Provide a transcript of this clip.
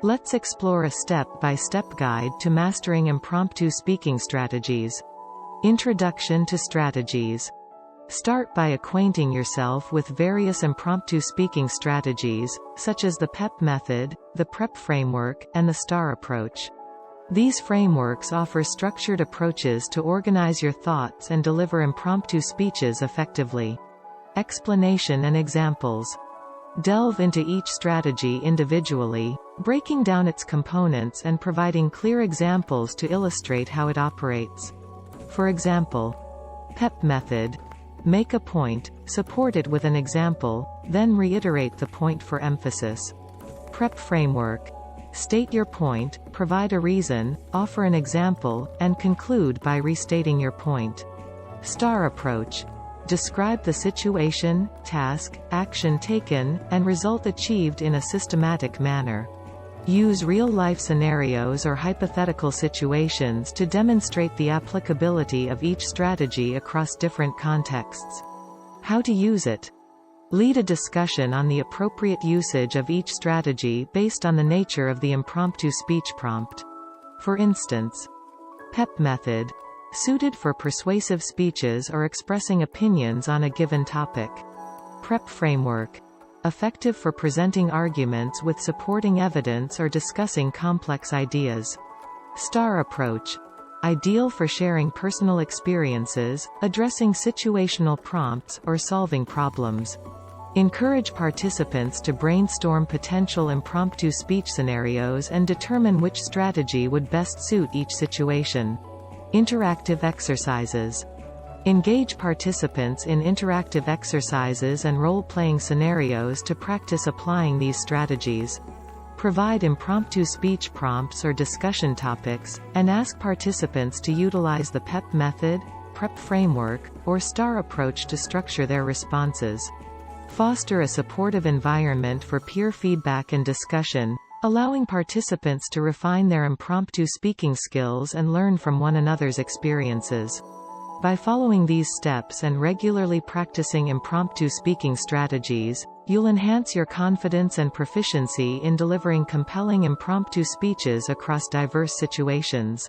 Let's explore a step-by-step guide to mastering impromptu speaking strategies. Introduction to strategies. Start by acquainting yourself with various impromptu speaking strategies, such as the PEP method, the PrEP framework, and the STAR approach. These frameworks offer structured approaches to organize your thoughts and deliver impromptu speeches effectively. Explanation and examples. Delve into each strategy individually, breaking down its components and providing clear examples to illustrate how it operates. For example, PEP method. Make a point, support it with an example, then reiterate the point for emphasis. PrEP framework. State your point, provide a reason, offer an example, and conclude by restating your point. STAR approach. Describe the situation, task, action taken, and result achieved in a systematic manner. Use real-life scenarios or hypothetical situations to demonstrate the applicability of each strategy across different contexts. How to use it. Lead a discussion on the appropriate usage of each strategy based on the nature of the impromptu speech prompt. For instance, PEP method. Suited for persuasive speeches or expressing opinions on a given topic. PrEP framework. Effective for presenting arguments with supporting evidence or discussing complex ideas. STAR approach. Ideal for sharing personal experiences, addressing situational prompts, or solving problems. Encourage participants to brainstorm potential impromptu speech scenarios and determine which strategy would best suit each situation. Interactive exercises. Engage participants in interactive exercises and role-playing scenarios to practice applying these strategies. Provide impromptu speech prompts or discussion topics, and ask participants to utilize the PEP method, PrEP framework, or STAR approach to structure their responses. Foster a supportive environment for peer feedback and discussion, allowing participants to refine their impromptu speaking skills and learn from one another's experiences. By following these steps and regularly practicing impromptu speaking strategies, you'll enhance your confidence and proficiency in delivering compelling impromptu speeches across diverse situations.